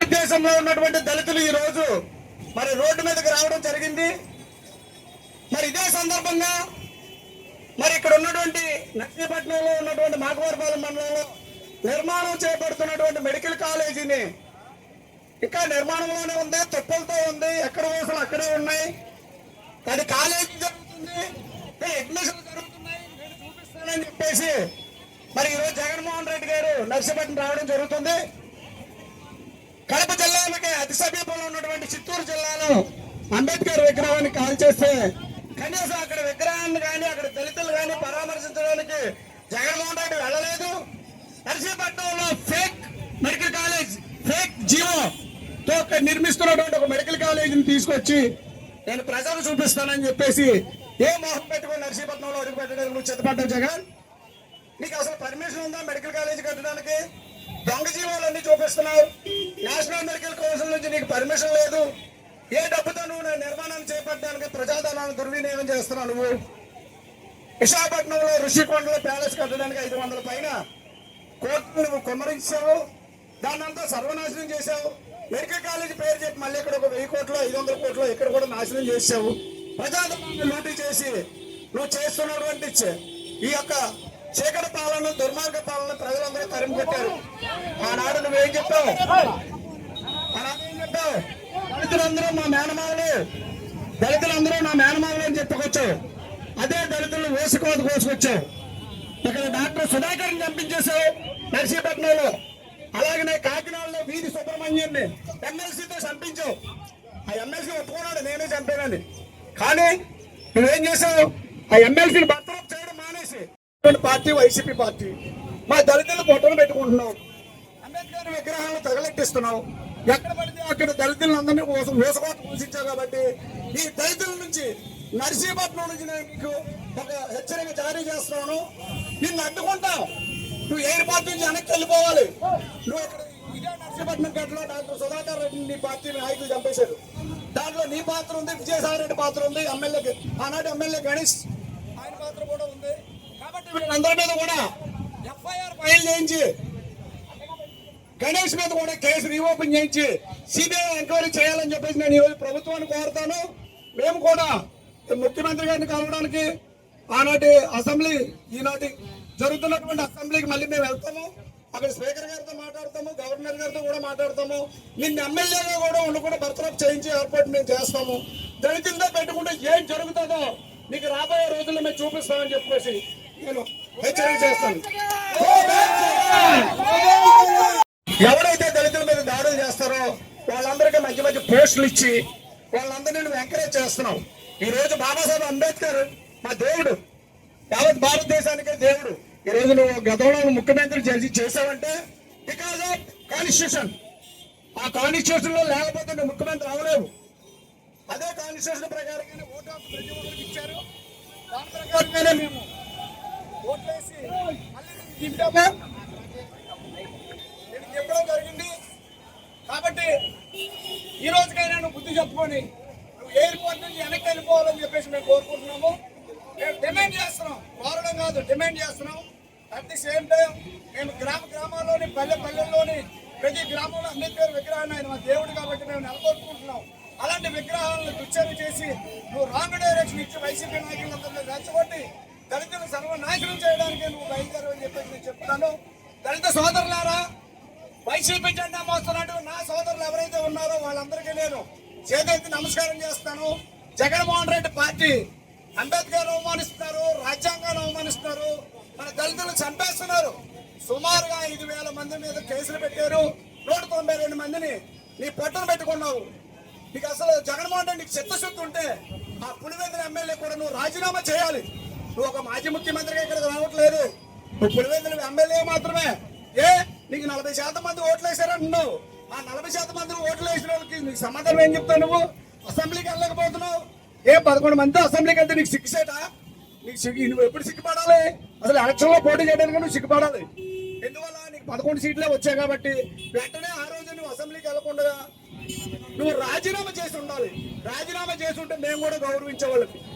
భారతదేశంలో ఉన్నటువంటి దళితులు ఈ రోజు మరి రోడ్డు మీదకి రావడం జరిగింది. మరి ఇదే సందర్భంగా మరి ఇక్కడ ఉన్నటువంటి నర్సీపట్నంలో ఉన్నటువంటి మాకవరపాలెం మండలంలో నిర్మాణం చేపడుతున్నటువంటి మెడికల్ కాలేజీని ఇంకా నిర్మాణంలోనే ఉంది, తుప్పలతో ఉంది, ఎక్కడ ఊసలు అక్కడే ఉన్నాయి. అది కాలేజీ జరుగుతుంది, అడ్మిషన్ జరుగుతున్నాయి, నేను చూపిస్తానని చెప్పేసి మరి ఈరోజు జగన్మోహన్ రెడ్డి గారు నర్సీపట్నం రావడం జరుగుతుంది. కడప జిల్లాలకి అతి సమీపంలో ఉన్నటువంటి చిత్తూరు జిల్లాలో అంబేద్కర్ విగ్రహాన్ని కాల్ చేస్తే కనీసం అక్కడ విగ్రహాన్ని కానీ అక్కడ దళితులు కానీ పరామర్శించడానికి జగన్మోహన్ రెడ్డి వెళ్ళలేదు. నర్సీపట్నంలో ఫేక్ మెడికల్ కాలేజ్, ఫేక్ జీవోతో నిర్మిస్తున్నటువంటి ఒక మెడికల్ కాలేజీని తీసుకొచ్చి నేను ప్రజలు చూపిస్తానని చెప్పేసి ఏ మోహం పెట్టుకుని నర్సీపట్నంలో అడుగు పెట్టడానికి నువ్వు చెత్తపడ్డావు జగన్? నీకు అసలు పర్మిషన్ ఉందా మెడికల్ కాలేజీ కట్టడానికి? దొంగ జీవాలన్నీ చూపిస్తున్నావు. నేషనల్ మెడికల్ కౌన్సిల్ నుంచి నీకు పర్మిషన్ లేదు. ఏ డబ్బుతో నువ్వు నిర్మాణాన్ని చేపట్టడానికి ప్రజాధనాన్ని దుర్వినియోగం చేస్తున్నావు. నువ్వు విశాఖపట్నంలో ఋషికొండలో ప్యాలెస్ కట్టడానికి 500 పైన కోట్లు నువ్వు కుమ్మరించావు. దాన్నంతా సర్వనాశనం చేశావు. మెడికల్ కాలేజీ పేరు చెప్పి మళ్ళీ ఇక్కడ ఒక 1000 కోట్లు 500 కోట్లు ఇక్కడ కూడా నాశనం చేశావు. ప్రజాధనాన్ని లూటీ చేసి నువ్వు చేస్తున్నటువంటి ఈ యొక్క చీకటి పాలన, దుర్మార్గ పాలన ప్రజలందరూ తరిమి కొట్టారు. ఆనాడు నువ్వేం చెప్పావు? దళితులందరూ మా మేనమావులు, దళితులందరూ నా మేనమావులు అని చెప్పుకొచ్చావు. అదే దళితులు వేసుకోవద్దు కోసుకొచ్చావు. ఇక్కడ డాక్టర్ సుధాకర్ని చంపించేశావు నర్సీపట్నంలో. అలాగనే కాకినాడలో వీధి సుబ్రహ్మణ్యాన్ని ఎమ్మెల్సీతో చంపించావు. ఆ ఎమ్మెల్సీ ఒప్పుకున్నాడు నేనే చంపానని. కానీ నువ్వేం చేశావు? ఆ ఎమ్మెల్సీని బర్తరఫ్ చేయడం మానేసి పార్టీ వైసీపీ పార్టీ మా దళితులు పొట్టను పెట్టుకుంటున్నావు. అంబేద్కర్ విగ్రహాలను తగలెట్టిస్తున్నావు. ఎక్కడ పడితే అక్కడ దళితులందరినీ వేసుకోవడం పోషించావు. కాబట్టి ఈ దళితుల నుంచి నర్సీపట్నం నుంచి నేను మీకు ఒక హెచ్చరిక జారీ చేస్తున్నాను. నిన్ను అడ్డుకుంటావు. నువ్వు ఎయిర్పోర్ట్ నుంచి వెనక్కి వెళ్ళిపోవాలి. నువ్వు ఇక్కడ ఇదే నర్సీపట్నం గట్లో డాక్టర్ సుధాకర్ రెడ్డి నీ పార్టీ నాయకులు చంపేశారు. దాంట్లో నీ పాత్ర ఉంది, విజయసాయి రెడ్డి పాత్ర ఉంది, ఎమ్మెల్యేకి ఆనాడు ఎమ్మెల్యే గణేష్ ఆయన పాత్ర కూడా ఉంది. కాబట్టి వీళ్ళందరి మీద కూడా ఎఫ్ఐఆర్ ఫైల్ చేయించి గణేష్ మీద కూడా కేసు రీఓపెన్ చేయించి సిబిఐ ఎంక్వైరీ చేయాలని చెప్పేసి నేను ఈరోజు ప్రభుత్వాన్ని కోరుతాను. మేము కూడా ముఖ్యమంత్రి గారిని కలవడానికి ఆనాటి అసెంబ్లీ, ఈనాటి జరుగుతున్నటువంటి అసెంబ్లీకి మళ్ళీ మేము వెళ్తాము. అక్కడ స్పీకర్ గారితో మాట్లాడతాము, గవర్నర్ గారితో కూడా మాట్లాడతాము. నిన్న ఎమ్మెల్యేగా కూడా ఉండకుండా బర్తరఫ్ చేయించి ఏర్పాటు మేము చేస్తాము. దళితులతో పెట్టుకుంటే ఏం జరుగుతుందో నీకు రాబోయే రోజుల్లో మేము చూపిస్తామని చెప్పేసి నేను హెచ్చరిక చేస్తాను. ఎవరైతే దళితుల మీద దాడులు చేస్తారో వాళ్ళందరికీ మంచి మంచి పోస్టులు ఇచ్చి వాళ్ళందరినీ నువ్వు ఎంకరేజ్ చేస్తున్నావు. ఈ రోజు బాబాసాహెబ్ అంబేద్కర్ మా దేవుడు, యావత్ భారతదేశానికే దేవుడు. ఈ రోజు నువ్వు గతంలో ముఖ్యమంత్రి చేసావంటే బికాజ్ ఆఫ్ కాన్స్టిట్యూషన్. ఆ కాన్స్టిట్యూషన్ లో లేకపోతే నువ్వు ముఖ్యమంత్రి అవ్వలేవు. అదే కాన్స్టిట్యూషన్ ప్రకారంగానే ఓటు హక్కు ప్రతి ఒక్కరికి ఇచ్చారు. దాని ప్రకారంగానే మేము ఓట్లేసి చెప్పడం జరిగింది. కాబట్టి ఈ రోజుకైనా నువ్వు బుద్ధి చెప్పుకొని నువ్వు ఎయిర్పోర్ట్ నుంచి వెనక్కి వెళ్ళిపోవాలని చెప్పేసి మేము కోరుకుంటున్నాము. మేము డిమాండ్ చేస్తున్నాం, కోరడం కాదు, డిమాండ్ చేస్తున్నాం. అట్ ది సేమ్ టైం మేము గ్రామాల్లోని పల్లెల్లోని ప్రతి గ్రామంలో అంబేద్కర్ విగ్రహాన్ని ఆయన మా దేవుడు కాబట్టి మేము నెలకొల్పుకుంటున్నాం. అలాంటి విగ్రహాలను తుచ్చలు చేసి నువ్వు రాంగ్ డైరెక్షన్ ఇచ్చి వైసీపీ నాయకులందరినీ రెచ్చగొట్టి దళితులను సర్వనాశనం చేయడానికి నువ్వు బయలుదేరని చెప్పేసి నేను చెప్తున్నాను. దళిత సోదరులారా, వైసీపీ జెండా మోస్తున్నట్టు నా సోదరులు ఎవరైతే ఉన్నారో వాళ్ళందరికీ నేను చేతులెత్తి నమస్కారం చేస్తాను. జగన్మోహన్ రెడ్డి పార్టీ అంబేద్కర్ అవమానిస్తున్నారు, రాజ్యాంగాన్ని అవమానిస్తున్నారు, మన దళితులు చంపేస్తున్నారు. సుమారుగా 5,000 మంది మీద కేసులు పెట్టారు. 192 మందిని నీ పొట్టను పెట్టుకున్నావు. నీకు అసలు జగన్మోహన్ రెడ్డి నీకు చిత్తశుద్ధి ఉంటే ఆ పులివెందుల ఎమ్మెల్యే కూడా నువ్వు రాజీనామా చేయాలి. నువ్వు ఒక మాజీ ముఖ్యమంత్రిగా ఇక్కడికి రావట్లేదు. నువ్వు పులివెందుల ఎమ్మెల్యే మాత్రమే. నీకు 40% మంది ఓట్లు వేసారంటున్నావు. ఆ 40% మంది ఓట్లు వేసిన వాళ్ళకి నీకు సమాధానం ఏం చెప్తావు? నువ్వు అసెంబ్లీకి వెళ్ళలేకపోతున్నావు. 11 మంది అసెంబ్లీకి వెళ్తే నీకు సిగ్గుసేటా? నువ్వు ఎప్పుడు సిగ్గుపడాలి? అసలు ఎలక్షన్ లో పోటీ చేయడానికి నువ్వు సిగ్గుపడాలి. ఎందువల్ల నీకు 11 సీట్లే వచ్చాయి కాబట్టి వెంటనే ఆ రోజు నువ్వు అసెంబ్లీకి వెళ్ళకుండా నువ్వు రాజీనామా చేసి ఉండాలి. రాజీనామా చేసి ఉంటే మేము కూడా గౌరవించేవాళ్ళకి.